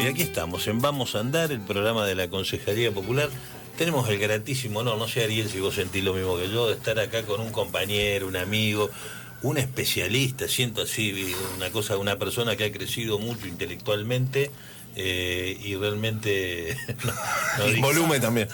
aquí estamos en Vamos a Andar, el programa de la Concejalía Popular. Tenemos el gratísimo honor, no sé Ariel si vos sentís lo mismo que yo, de estar acá con un compañero, un amigo, un especialista, siento así una cosa, una persona que ha crecido mucho intelectualmente y realmente... volumen también.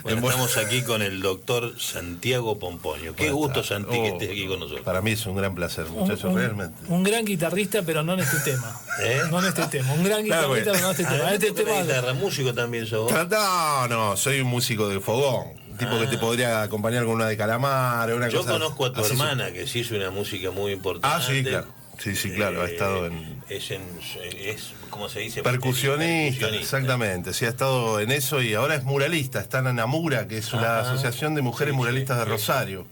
Bueno, estamos aquí con el doctor Santiago Pomponio. Qué gusto, Santi, que estés aquí con nosotros. Para mí es un gran placer, muchachos, realmente. Un gran guitarrista, pero no en este tema. No en este tema. Un gran guitarrista, pero no en este tema. Este tema guitarra, músico también sos. No, soy un músico de fogón. Tipo que te podría acompañar con una de Calamar, una Yo cosa. Yo conozco a tu hermana, que sí hizo una música muy importante. Sí, claro. Sí, claro, ha estado en... Es ¿cómo se dice? Percusionista, exactamente. Sí, ha estado en eso y ahora es muralista. Está en Amura, que es la Asociación de Mujeres Muralistas de Rosario.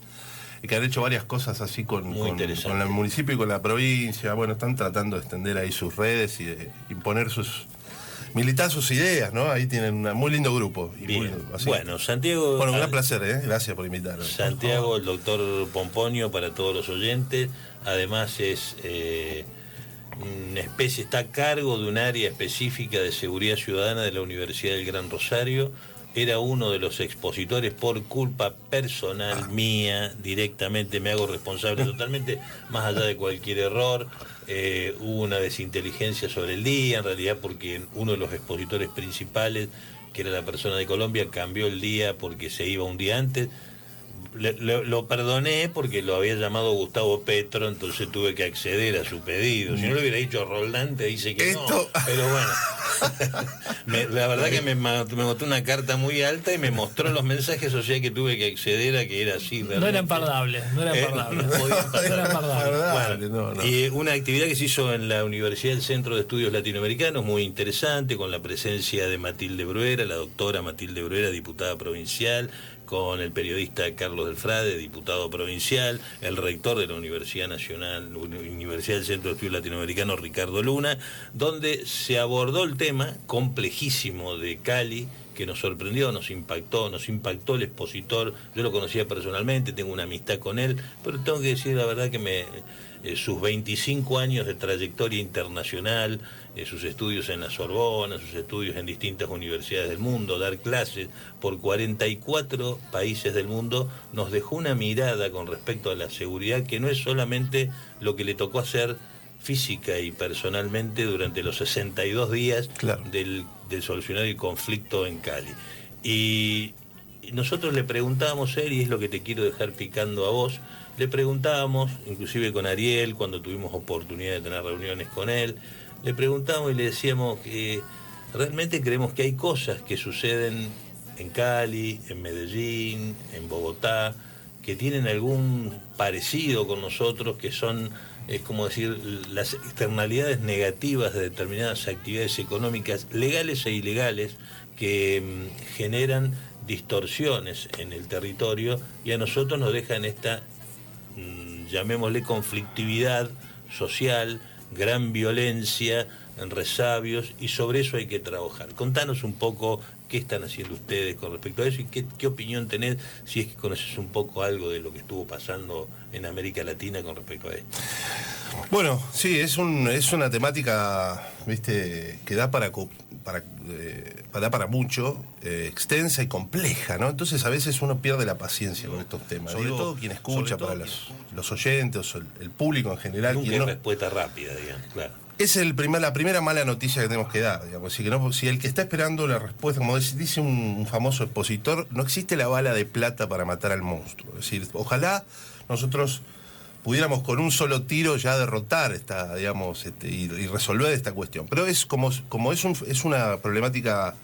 Y que han hecho varias cosas así con el municipio y con la provincia. Bueno, están tratando de extender ahí sus redes y de imponer militar sus ideas, ¿no? Ahí tienen un muy lindo grupo. Bueno, Santiago... Bueno, un gran placer, ¿eh? Gracias por invitarme. Santiago, el doctor Pomponio, para todos los oyentes. Además es una especie, está a cargo de un área específica de seguridad ciudadana de la Universidad del Gran Rosario. Era uno de los expositores por culpa personal mía, directamente me hago responsable totalmente, más allá de cualquier error. Hubo una desinteligencia sobre el día, en realidad porque uno de los expositores principales, que era la persona de Colombia, cambió el día porque se iba un día antes. Lo perdoné porque lo había llamado Gustavo Petro, entonces tuve que acceder a su pedido. Si no le hubiera dicho Roldán, te dice que no. Pero bueno, la verdad que me mostró una carta muy alta y me mostró los mensajes, o sea que tuve que acceder a que era así. No eran parlables. Y una actividad que se hizo en la Universidad del Centro de Estudios Latinoamericanos, muy interesante, con la presencia de Matilde Bruera, la doctora Matilde Bruera, diputada provincial, con el periodista Carlos del Frade, diputado provincial, el rector de la Universidad Nacional, Universidad del Centro de Estudios Latinoamericanos, Ricardo Luna, donde se abordó el tema complejísimo de Cali, que nos sorprendió, nos impactó el expositor. Yo lo conocía personalmente, tengo una amistad con él, pero tengo que decir la verdad que sus 25 años de trayectoria internacional, sus estudios en la Sorbona, sus estudios en distintas universidades del mundo, dar clases por 44 países del mundo, nos dejó una mirada con respecto a la seguridad que no es solamente lo que le tocó hacer física y personalmente durante los 62 días del solucionar el conflicto en Cali. Y nosotros le preguntábamos a él, y es lo que te quiero dejar picando a vos, le preguntábamos, inclusive con Ariel, cuando tuvimos oportunidad de tener reuniones con él, le preguntábamos y le decíamos que realmente creemos que hay cosas que suceden en Cali, en Medellín, en Bogotá, que tienen algún parecido con nosotros, que son, es como decir, las externalidades negativas de determinadas actividades económicas, legales e ilegales, que generan distorsiones en el territorio y a nosotros nos dejan esta, llamémosle, conflictividad social, gran violencia, resabios, y sobre eso hay que trabajar. Contanos un poco qué están haciendo ustedes con respecto a eso y qué opinión tenés, si es que conoces un poco algo de lo que estuvo pasando en América Latina con respecto a esto. Bueno, sí, es una temática, viste, que da para mucho, extensa y compleja, ¿no? Entonces a veces uno pierde la paciencia con estos temas. Sobre todo quien escucha, para los oyentes, el público en general. Nunca hay respuesta rápida, digamos, claro. Es la primera mala noticia que tenemos que dar, digamos. Si el que está esperando la respuesta, como dice un famoso expositor, no existe la bala de plata para matar al monstruo. Es decir, ojalá nosotros pudiéramos con un solo tiro ya derrotar esta, digamos, y resolver esta cuestión. Pero es una problemática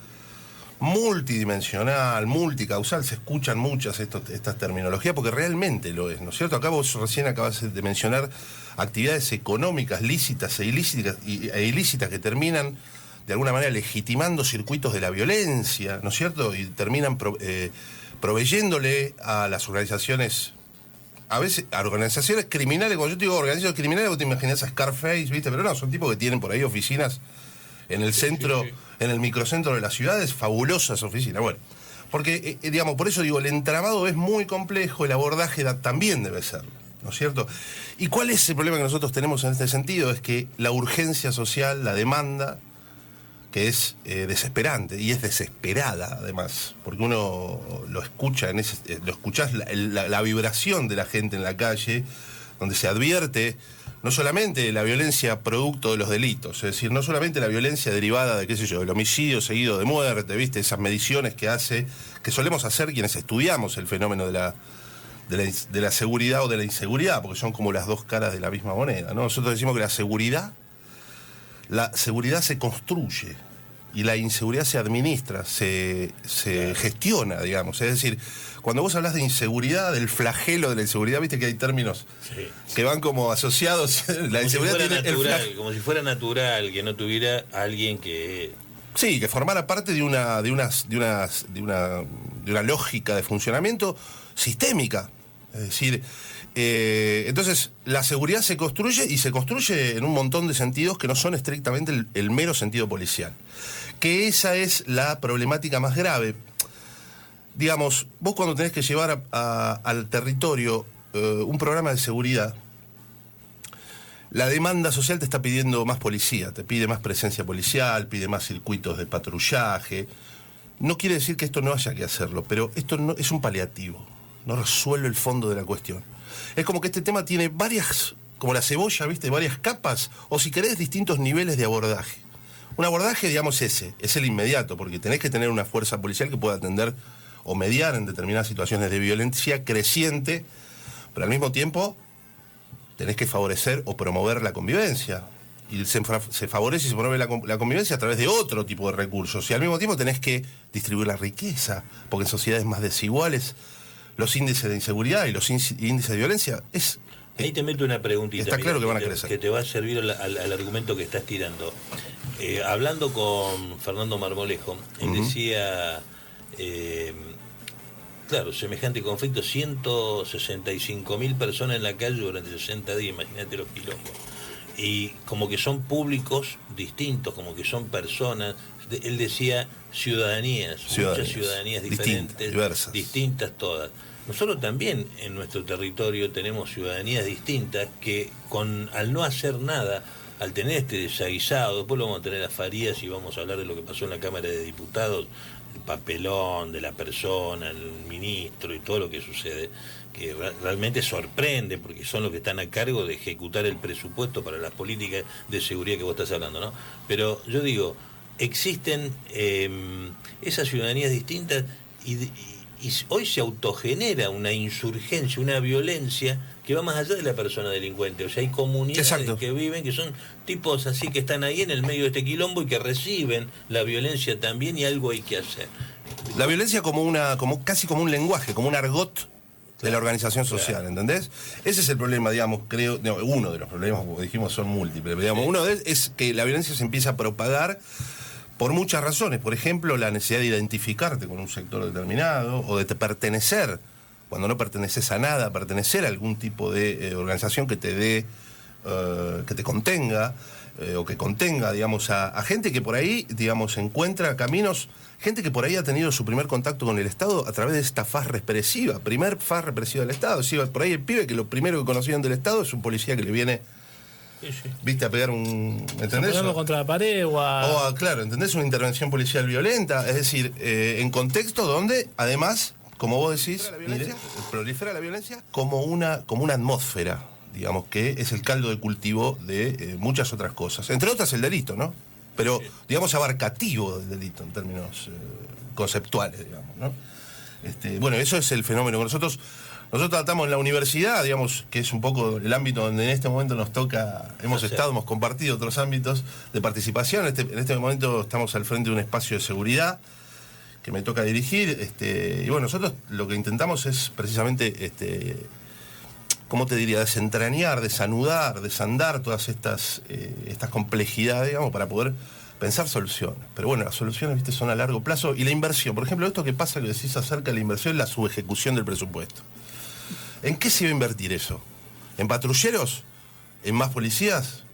multidimensional, multicausal, se escuchan muchas estas terminologías, porque realmente lo es, ¿no es cierto? Acá vos recién acabas de mencionar actividades económicas lícitas e ilícitas que terminan de alguna manera legitimando circuitos de la violencia, ¿no es cierto? Y terminan proveyéndole a las organizaciones, a veces a organizaciones criminales. Cuando yo te digo organizaciones criminales, vos te imaginás a Scarface, ¿viste? Pero no, son tipos que tienen por ahí oficinas en el centro, en el microcentro de las ciudades, fabulosas oficinas. Bueno, porque, digamos, por eso digo, el entramado es muy complejo, el abordaje también debe serlo, ¿no es cierto? ¿Y cuál es el problema que nosotros tenemos en este sentido? Es que la urgencia social, la demanda, que es desesperante, y es desesperada además, porque uno lo escucha, lo escuchás la vibración de la gente en la calle, donde se advierte no solamente la violencia producto de los delitos, es decir, no solamente la violencia derivada de, qué sé yo, del homicidio seguido de muerte, ¿viste? Esas mediciones que solemos hacer quienes estudiamos el fenómeno de la seguridad o de la inseguridad, porque son como las dos caras de la misma moneda, ¿no? Nosotros decimos que la seguridad se construye y la inseguridad se administra, se gestiona, digamos. Es decir, cuando vos hablas de inseguridad, del flagelo de la inseguridad, viste que hay términos que van como asociados. La inseguridad tiene como si fuera natural, que no tuviera alguien que... Sí, que formara parte de una lógica de funcionamiento sistémica. Es decir, entonces la seguridad se construye, y se construye en un montón de sentidos que no son estrictamente el mero sentido policial. Que esa es la problemática más grave. Digamos, vos cuando tenés que llevar al territorio un programa de seguridad, la demanda social te está pidiendo más policía, te pide más presencia policial, pide más circuitos de patrullaje. No quiere decir que esto no haya que hacerlo, pero esto no es un paliativo, no resuelve el fondo de la cuestión. Es como que este tema tiene varias, como la cebolla, ¿viste? Varias capas, o si querés, distintos niveles de abordaje. Un abordaje, digamos, es el inmediato, porque tenés que tener una fuerza policial que pueda atender o mediar en determinadas situaciones de violencia creciente, pero al mismo tiempo tenés que favorecer o promover la convivencia. Y se favorece y se promueve la convivencia a través de otro tipo de recursos. Y al mismo tiempo tenés que distribuir la riqueza, porque en sociedades más desiguales los índices de inseguridad y los índices de violencia es... Ahí te meto una preguntita. Está claro que van a crecer. Que te va a servir al argumento que estás tirando. Hablando con Fernando Marmolejo, él decía... claro, semejante conflicto, 165.000 personas en la calle durante 60 días, imagínate los quilombos. Y como que son públicos distintos, como que son personas, él decía ciudadanías, muchas ciudadanías diferentes, distintas todas. Nosotros también en nuestro territorio tenemos ciudadanías distintas que al no hacer nada, al tener este desaguisado, después lo vamos a tener a Farías y vamos a hablar de lo que pasó en la Cámara de Diputados, el papelón de la persona, el ministro y todo lo que sucede, que realmente sorprende, porque son los que están a cargo de ejecutar el presupuesto para las políticas de seguridad que vos estás hablando, ¿no? Pero yo digo, existen esas ciudadanías distintas y hoy se autogenera una insurgencia, una violencia que va más allá de la persona delincuente. O sea, hay comunidades que viven, que son tipos así que están ahí en el medio de este quilombo y que reciben la violencia también, y algo hay que hacer. La violencia casi como un lenguaje, como un argot de la organización social, ¿entendés? Ese es el problema, digamos, creo, uno de los problemas, como dijimos, son múltiples, pero digamos, uno de ellos es que la violencia se empieza a propagar por muchas razones. Por ejemplo, la necesidad de identificarte con un sector determinado, o de pertenecer, cuando no perteneces a nada, pertenecer a algún tipo de organización que te dé, que te contenga, o que contenga, digamos, a gente que por ahí, digamos, encuentra caminos, gente que por ahí ha tenido su primer contacto con el Estado a través de esta faz represiva, primer faz represiva del Estado. Sí, por ahí el pibe que lo primero que conocían del Estado es un policía que le viene... ¿Viste? A pegar ¿entendés? Ponerlo contra la pared claro, ¿entendés? Una intervención policial violenta. Es decir, en contexto donde, además, como vos decís, prolifera la violencia como una atmósfera, digamos, que es el caldo de cultivo de muchas otras cosas. Entre otras el delito, ¿no? Pero, digamos, abarcativo del delito en términos conceptuales, digamos, ¿no? Bueno, eso es el fenómeno que nosotros tratamos en la universidad, digamos, que es un poco el ámbito donde en este momento nos toca, hemos compartido otros ámbitos de participación. En este momento estamos al frente de un espacio de seguridad que me toca dirigir, y bueno, nosotros lo que intentamos es precisamente, ¿cómo te diría?, desentrañar, desanudar, desandar todas estas complejidades, digamos, para poder pensar soluciones. Pero bueno, las soluciones, viste, son a largo plazo, y la inversión, por ejemplo, esto que pasa, que decís acerca de la inversión, es la subejecución del presupuesto. ¿En qué se va a invertir eso? ¿En patrulleros? ¿En más policías?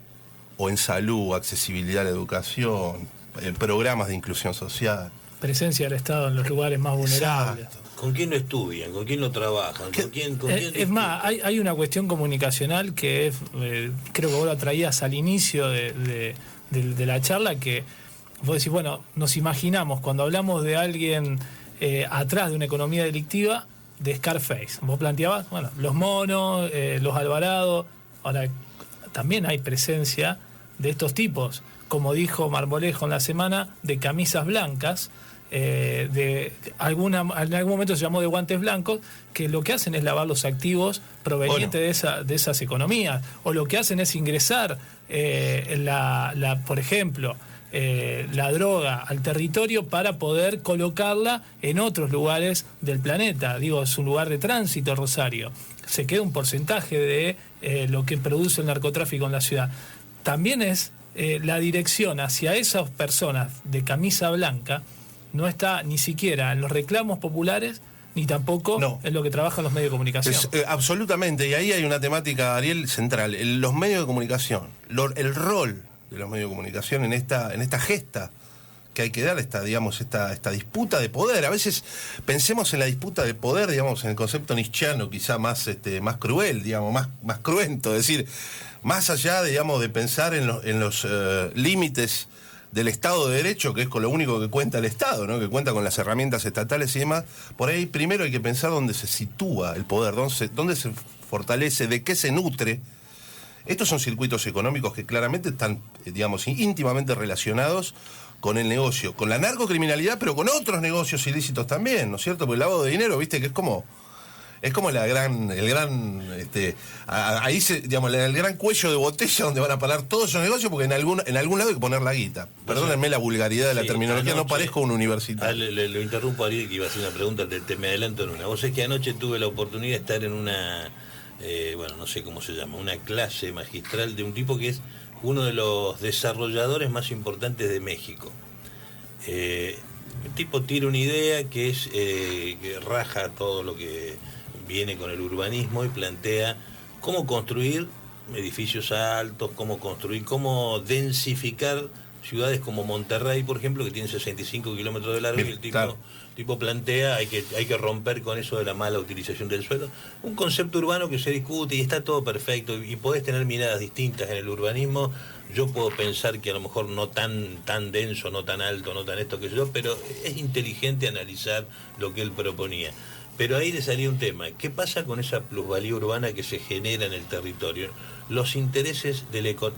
¿O en salud, accesibilidad a la educación, programas de inclusión social? Presencia del Estado en los lugares más vulnerables. Exacto. ¿Con quién no estudian? ¿Con quién no trabajan? ¿Con quién es más, hay una cuestión comunicacional que es, creo que vos la traías al inicio de la charla, que vos decís, bueno, nos imaginamos cuando hablamos de alguien atrás de una economía delictiva, de Scarface. Vos planteabas, bueno, los monos, los Alvarado. Ahora, también hay presencia de estos tipos, como dijo Marmolejo en la semana, de camisas blancas, en algún momento se llamó de guantes blancos, que lo que hacen es lavar los activos provenientes de esas economías, o lo que hacen es ingresar por ejemplo, la droga al territorio para poder colocarla en otros lugares del planeta. Digo, es un lugar de tránsito, Rosario. Se queda un porcentaje de lo que produce el narcotráfico en la ciudad. También es la dirección hacia esas personas de camisa blanca, no está ni siquiera en los reclamos populares, ni tampoco en lo que trabajan los medios de comunicación. Absolutamente, y ahí hay una temática, Ariel, central. Los medios de comunicación, el rol de los medios de comunicación en esta gesta que hay que dar, esta disputa de poder. A veces pensemos en la disputa de poder, digamos, en el concepto nietzscheano, quizá más cruel, digamos, más cruento, es decir, más allá, digamos, de pensar en los límites del Estado de Derecho, que es con lo único que cuenta el Estado, ¿no? Que cuenta con las herramientas estatales y demás. Por ahí primero hay que pensar dónde se sitúa el poder, dónde se fortalece, de qué se nutre. Estos son circuitos económicos que claramente están, digamos, íntimamente relacionados con el negocio, con la narcocriminalidad, pero con otros negocios ilícitos también, ¿no es cierto? Porque el lavado de dinero, viste, que es como el gran cuello de botella donde van a parar todos esos negocios, porque en algún lado hay que poner la guita. Perdónenme la vulgaridad de la terminología, no parezco un universitario. Lo interrumpo a Ariel, que iba a hacer una pregunta, te me adelanto en una. Vos es que anoche tuve la oportunidad de estar en una, no sé cómo se llama, una clase magistral de un tipo que es uno de los desarrolladores más importantes de México. El tipo tira una idea que es que raja todo lo que viene con el urbanismo y plantea cómo construir edificios altos, cómo densificar ciudades como Monterrey, por ejemplo, que tiene 65 kilómetros de largo. Bien, y el tipo plantea hay que romper con eso de la mala utilización del suelo. Un concepto urbano que se discute y está todo perfecto, y podés tener miradas distintas en el urbanismo. Yo puedo pensar que a lo mejor no tan denso, no tan alto, no tan esto que yo, pero es inteligente analizar lo que él proponía. Pero ahí le salía un tema. ¿Qué pasa con esa plusvalía urbana que se genera en el territorio? Los intereses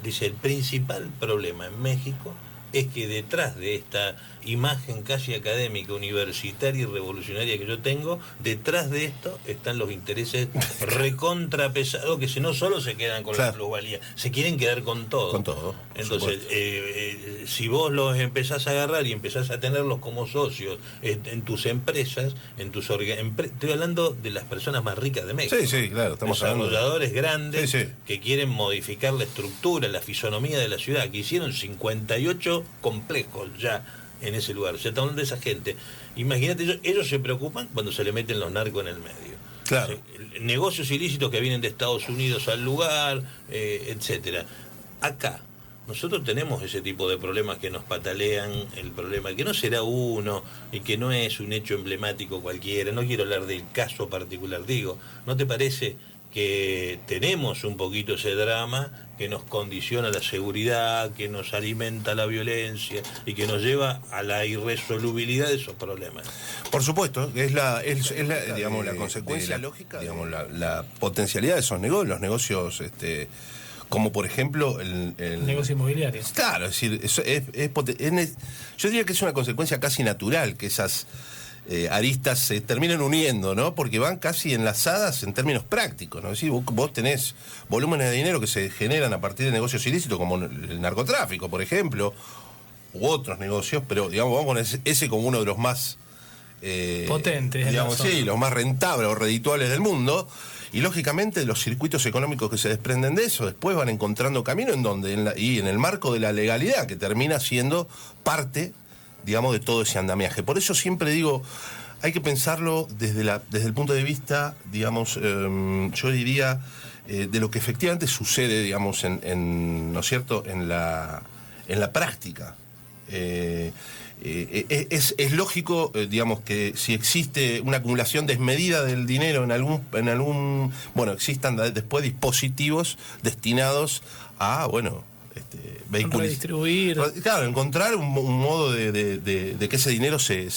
dice, el principal problema en México es que detrás de esta imagen casi académica, universitaria y revolucionaria que yo tengo, detrás de esto están los intereses recontrapesados, que si no solo se quedan con la plusvalía, se quieren quedar con todo. Con todo. Entonces, si vos los empezás a agarrar y empezás a tenerlos como socios en tus empresas, estoy hablando de las personas más ricas de México. Sí, claro, estamos desarrolladores grandes que quieren modificar la estructura, la fisonomía de la ciudad, que hicieron 58 complejos ya en ese lugar. O sea, estamos hablando de esa gente. Imagínate, ellos se preocupan cuando se le meten los narcos en el medio. Claro. O sea, negocios ilícitos que vienen de Estados Unidos al lugar, etcétera. Acá nosotros tenemos ese tipo de problemas que nos patalean, el problema que no será uno y que no es un hecho emblemático cualquiera. No quiero hablar del caso particular, digo, ¿no te parece que tenemos un poquito ese drama que nos condiciona la seguridad, que nos alimenta la violencia y que nos lleva a la irresolubilidad de esos problemas? Por supuesto, es la consecuencia lógica, digamos, la potencialidad de esos negocios, los negocios, como por ejemplo el negocio inmobiliario. Claro, es decir, yo diría que es una consecuencia casi natural que esas aristas se terminan uniendo, ¿no? Porque van casi enlazadas en términos prácticos, ¿no? Es decir, vos tenés volúmenes de dinero que se generan a partir de negocios ilícitos, como el narcotráfico, por ejemplo, u otros negocios, pero digamos, vamos con ese como uno de los más potentes, digamos, los más rentables o redituables del mundo. Y lógicamente los circuitos económicos que se desprenden de eso después van encontrando camino en el marco de la legalidad, que termina siendo parte, digamos, de todo ese andamiaje. Por eso siempre digo, hay que pensarlo desde el punto de vista, digamos, yo diría, de lo que efectivamente sucede, digamos, ¿no es cierto?, en la práctica. Es lógico, digamos, que si existe una acumulación desmedida del dinero existan después dispositivos destinados a, vehículos. Redistribuir. Claro, encontrar un modo de que ese dinero se...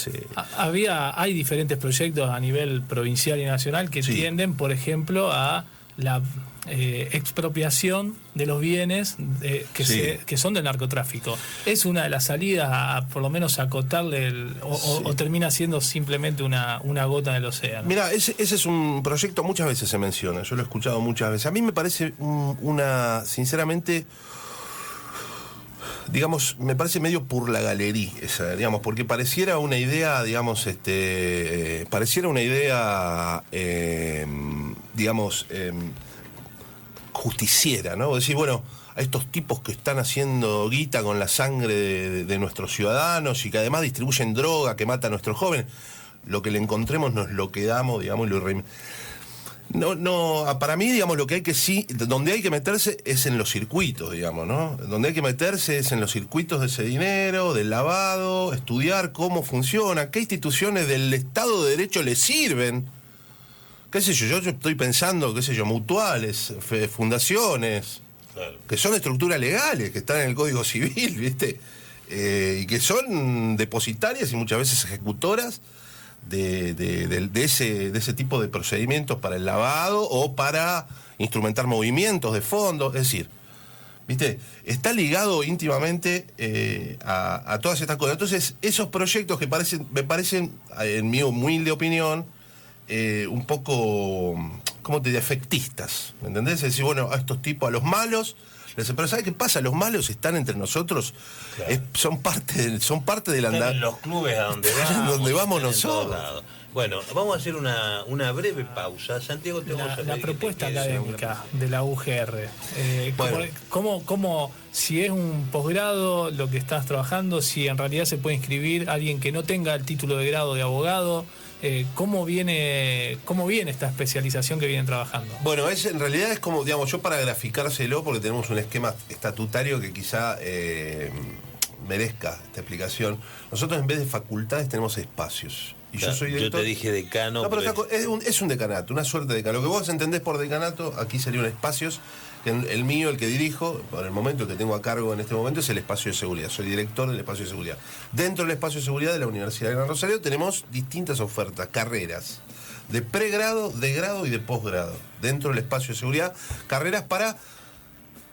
Hay diferentes proyectos a nivel provincial y nacional que tienden, por ejemplo, a la expropiación de los bienes que son del narcotráfico. ¿Es una de las salidas a por lo menos acotarle o termina siendo simplemente una gota del océano? Mira, ese es un proyecto, muchas veces se menciona, yo lo he escuchado muchas veces. A mí me parece sinceramente, digamos, me parece medio por la galería esa, digamos, porque pareciera una idea, digamos, digamos, justiciera, ¿no? Decir, bueno, a estos tipos que están haciendo guita con la sangre de nuestros ciudadanos y que además distribuyen droga que mata a nuestros jóvenes, lo que le encontremos nos lo quedamos, digamos, para mí, digamos, lo que hay que donde hay que meterse es en los circuitos, digamos, ¿no? Donde hay que meterse es en los circuitos de ese dinero, del lavado, estudiar cómo funciona, qué instituciones del Estado de Derecho le sirven. Qué sé yo estoy pensando, qué sé yo, mutuales, fundaciones, claro, que son estructuras legales, que están en el Código Civil, ¿viste? Y que son depositarias y muchas veces ejecutoras de ese tipo de procedimientos para el lavado o para instrumentar movimientos de fondos. Es decir, ¿viste? Está ligado íntimamente a todas estas cosas. Entonces, esos proyectos que me parecen, en mi humilde opinión, un poco, ¿cómo te diría?, efectistas, ¿me entendés? Es decir, bueno, a estos tipos, a los malos, pero ¿sabes qué pasa? Los malos están entre nosotros, claro, son parte del andar. En los clubes a donde vamos nosotros. Bueno, vamos a hacer una breve pausa. Santiago, la propuesta académica de la UGR. ¿Cómo, si es un posgrado lo que estás trabajando, si en realidad se puede inscribir alguien que no tenga el título de grado de abogado? ¿Cómo viene esta especialización que vienen trabajando? Bueno, en realidad es como, digamos, yo para graficárselo, porque tenemos un esquema estatutario que quizá merezca esta explicación. Nosotros en vez de facultades tenemos espacios. Y claro, yo soy director. Yo te dije decano. No, pero es un decanato, una suerte de decano. Lo que vos entendés por decanato, aquí serían espacios. El mío, el que dirijo, por el momento, el que tengo a cargo en este momento, es el espacio de seguridad. Soy director del espacio de seguridad. Dentro del espacio de seguridad de la Universidad de Gran Rosario tenemos distintas ofertas, carreras de pregrado, de grado y de posgrado. Dentro del espacio de seguridad, carreras para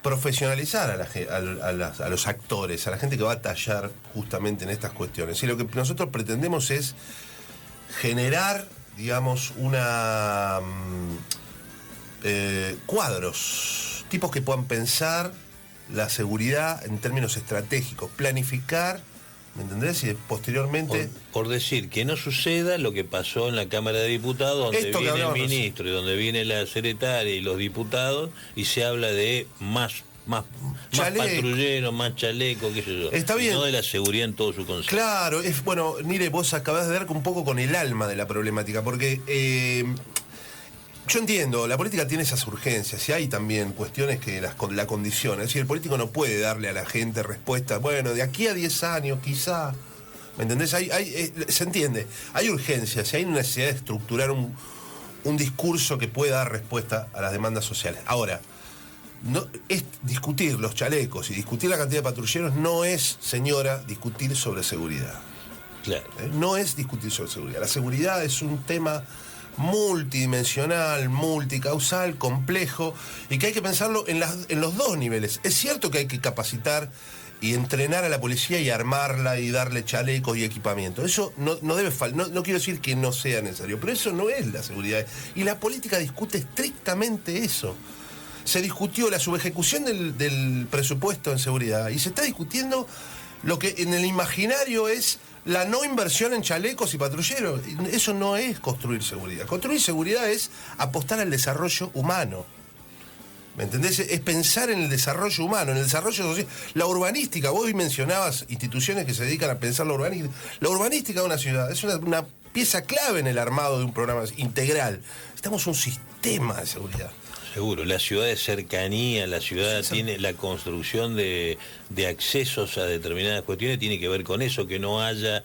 profesionalizar a los actores, a la gente que va a tallar justamente en estas cuestiones. Y lo que nosotros pretendemos es generar, digamos, cuadros, tipos que puedan pensar la seguridad en términos estratégicos, planificar, ¿me entendés? Y posteriormente... Por decir, que no suceda lo que pasó en la Cámara de Diputados, donde viene el ministro y donde viene la secretaria y los diputados, y se habla de más patrulleros, más chaleco, qué sé yo. Está bien. No de la seguridad en todo su concepto. Claro, bueno, Nire, vos acabás de dar un poco con el alma de la problemática, porque... yo entiendo, la política tiene esas urgencias y hay también cuestiones que la condicionan. Es decir, el político no puede darle a la gente respuestas, bueno, de aquí a 10 años quizá, ¿me entendés? Se entiende, hay urgencias y hay una necesidad de estructurar un discurso que pueda dar respuesta a las demandas sociales. Ahora, no es discutir los chalecos y discutir la cantidad de patrulleros no es, señora, discutir sobre seguridad. Claro. No es discutir sobre seguridad. La seguridad es un tema multidimensional, multicausal, complejo, y que hay que pensarlo en los dos niveles. Es cierto que hay que capacitar y entrenar a la policía y armarla y darle chalecos y equipamiento. Eso no debe faltar. No quiero decir que no sea necesario, pero eso no es la seguridad. Y la política discute estrictamente eso. Se discutió la subejecución del presupuesto en seguridad y se está discutiendo lo que en el imaginario es la no inversión en chalecos y patrulleros. Eso no es construir seguridad. Construir seguridad es apostar al desarrollo humano. ¿Me entendés? Es pensar en el desarrollo humano, en el desarrollo social. La urbanística, vos hoy mencionabas instituciones que se dedican a pensar la urbanística. La urbanística de una ciudad es una pieza clave en el armado de un programa integral. Necesitamos un sistema de seguridad. Seguro, la ciudad de cercanía, la ciudad tiene la construcción de accesos a determinadas cuestiones, tiene que ver con eso, que no haya,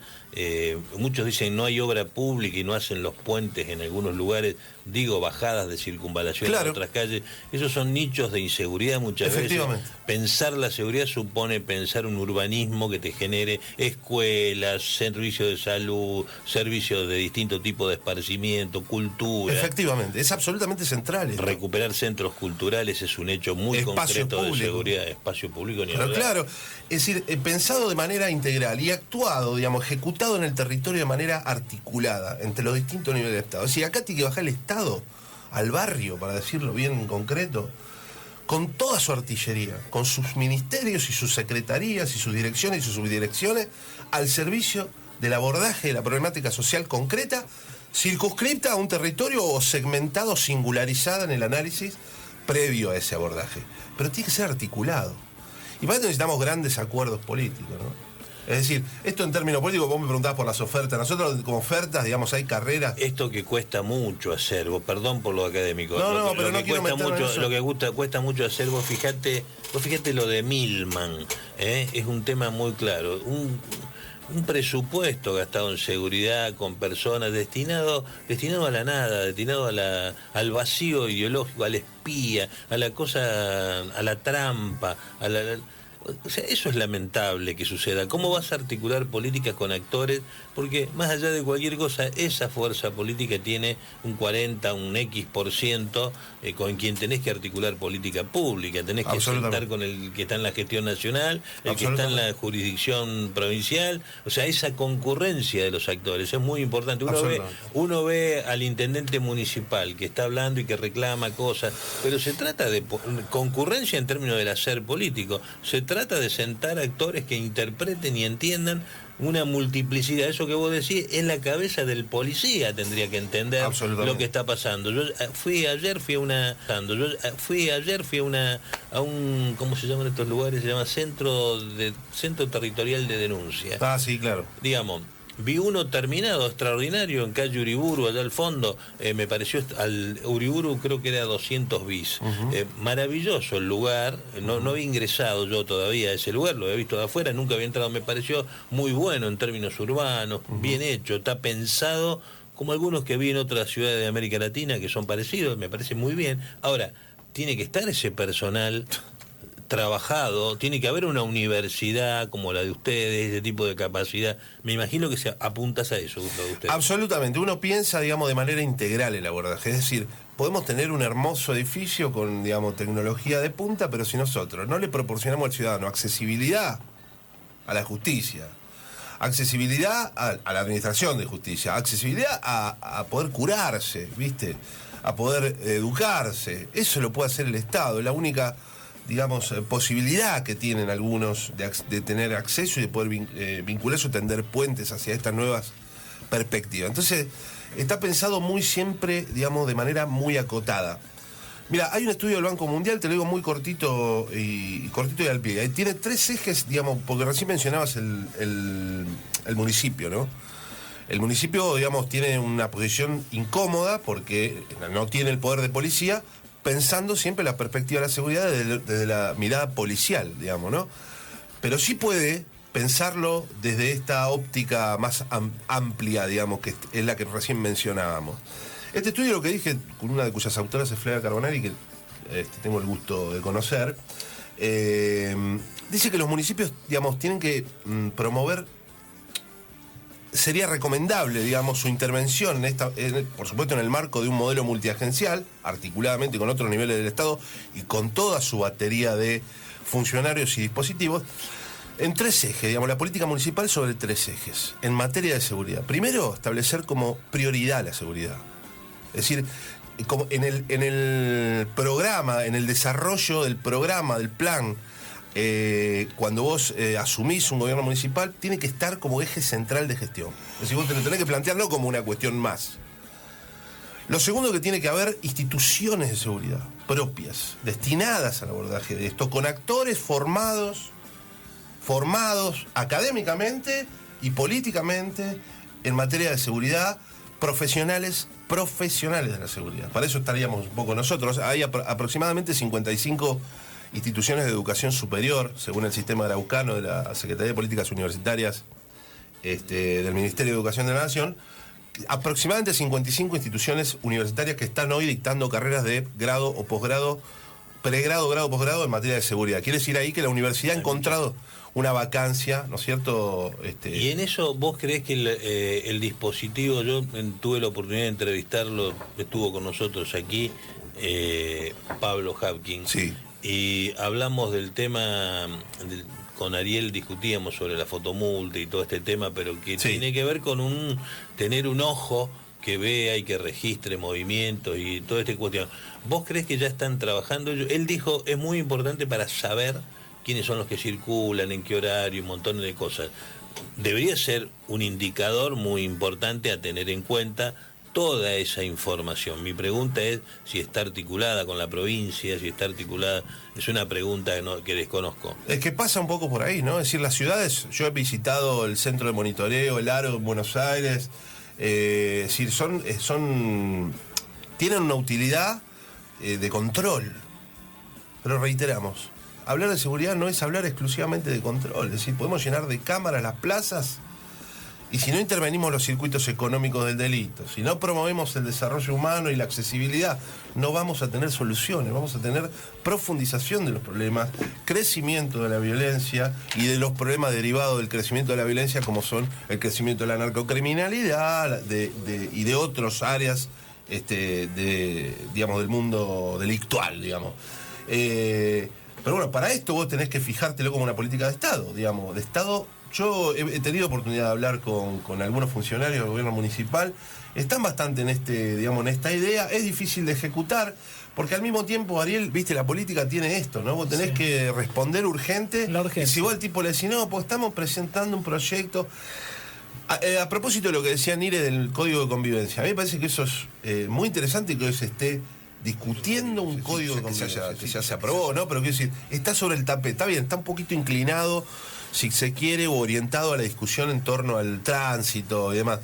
muchos dicen no hay obra pública y no hacen los puentes en algunos lugares, digo bajadas de circunvalación en otras calles, esos son nichos de inseguridad muchas veces. Pensar la seguridad supone pensar un urbanismo que te genere escuelas, servicios de salud, servicios de distinto tipo de esparcimiento, cultura. Efectivamente, es absolutamente central. Recuperar centros culturales es un hecho muy concreto de seguridad, espacio público. Pero claro, es decir, pensado de manera integral y actuado, digamos, ejecutado en el territorio de manera articulada entre los distintos niveles de Estado. Es decir, acá tiene que bajar el Estado al barrio, para decirlo bien en concreto, con toda su artillería, con sus ministerios y sus secretarías y sus direcciones y sus subdirecciones, al servicio del abordaje de la problemática social concreta, circunscripta a un territorio o segmentado, singularizada en el análisis previo a ese abordaje. Pero tiene que ser articulado. Y para eso necesitamos grandes acuerdos políticos, ¿no? Es decir, esto en términos políticos, vos me preguntabas por las ofertas. Nosotros como ofertas, digamos, hay carreras... Esto que cuesta mucho hacer, vos, perdón por lo académico. Pero no quiero meterme en eso. Lo que cuesta mucho hacer, vos fíjate lo de Milman, es un tema muy claro. Un presupuesto gastado en seguridad con personas destinado a la nada, destinado al vacío ideológico, al espía, a la cosa, a la trampa, o sea, eso es lamentable que suceda. ¿Cómo vas a articular políticas con actores? Porque más allá de cualquier cosa, esa fuerza política tiene un 40, un X% con quien tenés que articular política pública. Tenés que sentar con el que está en la gestión nacional, el que está en la jurisdicción provincial. O sea, esa concurrencia de los actores es muy importante. Uno ve al intendente municipal que está hablando y que reclama cosas, pero se trata de concurrencia en términos del hacer político. Se trata de sentar actores que interpreten y entiendan una multiplicidad. Eso que vos decís, en la cabeza del policía tendría que entender lo que está pasando. Yo fui ayer a un, ¿cómo se llaman estos lugares? Se llama Centro Territorial de Denuncia. Ah, sí, claro. Digamos, vi uno terminado, extraordinario, en calle Uriburu, allá al fondo, me pareció, al Uriburu creo que era 200 bis. Maravilloso el lugar, no había ingresado yo todavía a ese lugar, lo había visto de afuera, nunca había entrado, me pareció muy bueno en términos urbanos, bien hecho, está pensado como algunos que vi en otras ciudades de América Latina que son parecidos, me parece muy bien. Ahora, tiene que estar ese personal trabajado, tiene que haber una universidad como la de ustedes, ese tipo de capacidad. Me imagino que se apuntas a eso, Gustavo, ustedes. Absolutamente, uno piensa, digamos, de manera integral el abordaje, es decir, podemos tener un hermoso edificio con, digamos, tecnología de punta, pero si nosotros no le proporcionamos al ciudadano accesibilidad a la justicia, accesibilidad a la administración de justicia, accesibilidad a poder curarse, ¿viste? A poder educarse, eso lo puede hacer el Estado, es la única, digamos, posibilidad que tienen algunos de tener acceso y de poder vincularse o tender puentes hacia estas nuevas perspectivas. Entonces, está pensado muy siempre, digamos, de manera muy acotada. Mira, hay un estudio del Banco Mundial, te lo digo muy cortito y al pie. Tiene 3 ejes, digamos, porque recién mencionabas el municipio, ¿no? El municipio, digamos, tiene una posición incómoda porque no tiene el poder de policía, pensando siempre la perspectiva de la seguridad desde la mirada policial, digamos, ¿no? Pero sí puede pensarlo desde esta óptica más amplia, digamos, que es la que recién mencionábamos. Este estudio, lo que dije, con una de cuyas autoras es Flavia Carbonari, que tengo el gusto de conocer, dice que los municipios, digamos, tienen que promover. Sería recomendable, digamos, su intervención, por supuesto, en el marco de un modelo multiagencial, articuladamente con otros niveles del Estado y con toda su batería de funcionarios y dispositivos, en 3 ejes, digamos, la política municipal sobre 3 ejes, en materia de seguridad. Primero, establecer como prioridad la seguridad. Es decir, como en el programa, en el desarrollo del programa, del plan, cuando vos asumís un gobierno municipal, tiene que estar como eje central de gestión. Es decir, vos te lo tenés que plantear no como una cuestión más. Lo segundo, que tiene que haber instituciones de seguridad propias, destinadas al abordaje de esto, con actores formados académicamente y políticamente en materia de seguridad, profesionales de la seguridad. Para eso estaríamos un poco nosotros. Hay aproximadamente 55 instituciones de educación superior, según el sistema araucano de la Secretaría de Políticas Universitarias del Ministerio de Educación de la Nación, aproximadamente 55 instituciones universitarias que están hoy dictando carreras de grado o posgrado, pregrado, grado, posgrado en materia de seguridad. Quiere decir ahí que la universidad ha encontrado una vacancia, ¿no es cierto? Y en eso, ¿vos creés que el dispositivo, yo tuve la oportunidad de entrevistarlo, estuvo con nosotros aquí, Pablo Hapkin, sí, y hablamos del tema, con Ariel discutíamos sobre la fotomulta y todo este tema, pero que sí, tiene que ver con tener un ojo que vea y que registre movimientos y toda esta cuestión. ¿Vos creés que ya están trabajando? Él dijo, es muy importante para saber quiénes son los que circulan, en qué horario, un montón de cosas. Debería ser un indicador muy importante a tener en cuenta toda esa información. Mi pregunta es si está articulada con la provincia, si está articulada... Es una pregunta que desconozco. Es que pasa un poco por ahí, ¿no? Es decir, las ciudades, yo he visitado el centro de monitoreo, el Aro en Buenos Aires, es decir, tienen una utilidad de control. Pero reiteramos, hablar de seguridad no es hablar exclusivamente de control. Es decir, podemos llenar de cámaras las plazas y si no intervenimos los circuitos económicos del delito, si no promovemos el desarrollo humano y la accesibilidad, no vamos a tener soluciones, vamos a tener profundización de los problemas, crecimiento de la violencia y de los problemas derivados del crecimiento de la violencia, como son el crecimiento de la narcocriminalidad y de otras áreas digamos, del mundo delictual, digamos. Pero bueno, para esto vos tenés que fijártelo como una política de Estado, digamos, de Estado. Yo he tenido oportunidad de hablar con algunos funcionarios del gobierno municipal, están bastante en esta idea, es difícil de ejecutar, porque al mismo tiempo, Ariel, viste, la política tiene esto, ¿no? Vos tenés que responder urgente, y si vos al tipo le decís, no, pues estamos presentando un proyecto. A propósito de lo que decía Nire del Código de Convivencia, a mí me parece que eso es muy interesante que hoy se esté discutiendo un código de convivencia que ya se aprobó, ¿no? Pero quiero decir, está sobre el tapete, está bien, está un poquito inclinado, si se quiere, o orientado a la discusión en torno al tránsito y demás.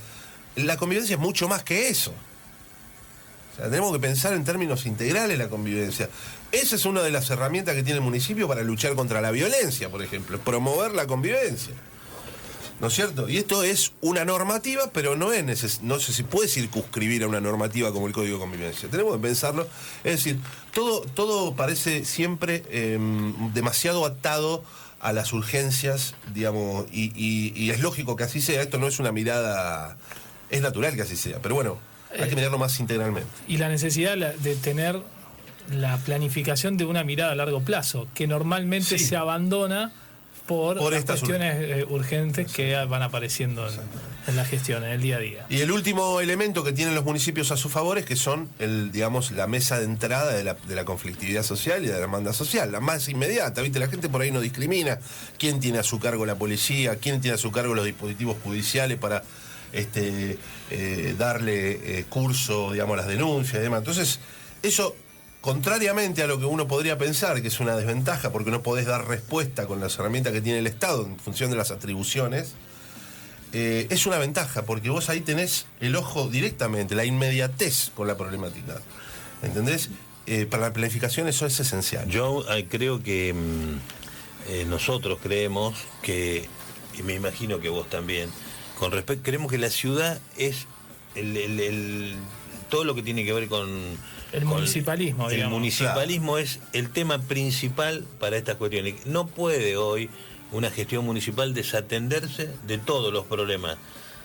La convivencia es mucho más que eso. O sea, tenemos que pensar en términos integrales la convivencia. Esa es una de las herramientas que tiene el municipio para luchar contra la violencia, por ejemplo, promover la convivencia. ¿No es cierto? Y esto es una normativa, pero no se puede circunscribir a una normativa como el Código de Convivencia. Tenemos que pensarlo. Es decir, todo parece siempre demasiado atado a las urgencias, digamos, y es lógico que así sea. Esto no es una mirada, es natural que así sea, pero bueno, hay que mirarlo más integralmente. Y la necesidad de tener la planificación de una mirada a largo plazo, que normalmente se abandona por estas cuestiones urgentes que van apareciendo en la gestión, en el día a día. Y el último elemento que tienen los municipios a su favor es que son la mesa de entrada de la conflictividad social y de la demanda social, la más inmediata, ¿viste? La gente por ahí no discrimina quién tiene a su cargo la policía, quién tiene a su cargo los dispositivos judiciales para darle curso, digamos, a las denuncias y demás. Entonces, eso, contrariamente a lo que uno podría pensar, que es una desventaja porque no podés dar respuesta con las herramientas que tiene el Estado en función de las atribuciones, es una ventaja, porque vos ahí tenés el ojo directamente, la inmediatez con la problemática. ¿Entendés? Para la planificación eso es esencial. Yo creo que nosotros creemos que, y me imagino que vos también, creemos que la ciudad es todo lo que tiene que ver con el municipalismo, el digamos. municipalismo es el tema principal para estas cuestiones. No puede hoy una gestión municipal desatenderse de todos los problemas.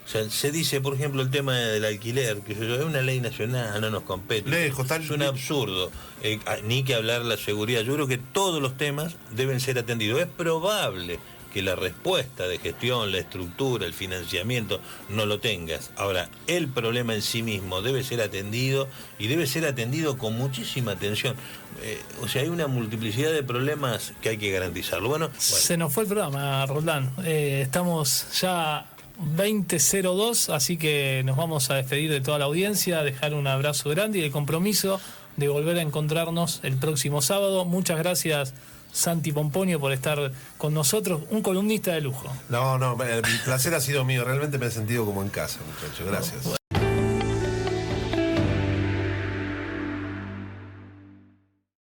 O sea, se dice, por ejemplo, el tema del alquiler, que es una ley nacional, no nos compete. Es un absurdo. Ni que hablar la seguridad. Yo creo que todos los temas deben ser atendidos. Es probable que la respuesta de gestión, la estructura, el financiamiento, no lo tengas. Ahora, el problema en sí mismo debe ser atendido y debe ser atendido con muchísima atención. O sea, hay una multiplicidad de problemas que hay que garantizarlo. Bueno. Se nos fue el programa, Roldán. Estamos ya 20:02, así que nos vamos a despedir de toda la audiencia, dejar un abrazo grande y el compromiso de volver a encontrarnos el próximo sábado. Muchas gracias, Santi Pomponio, por estar con nosotros, un columnista de lujo. No, el placer ha sido mío, realmente me he sentido como en casa, muchachos, gracias.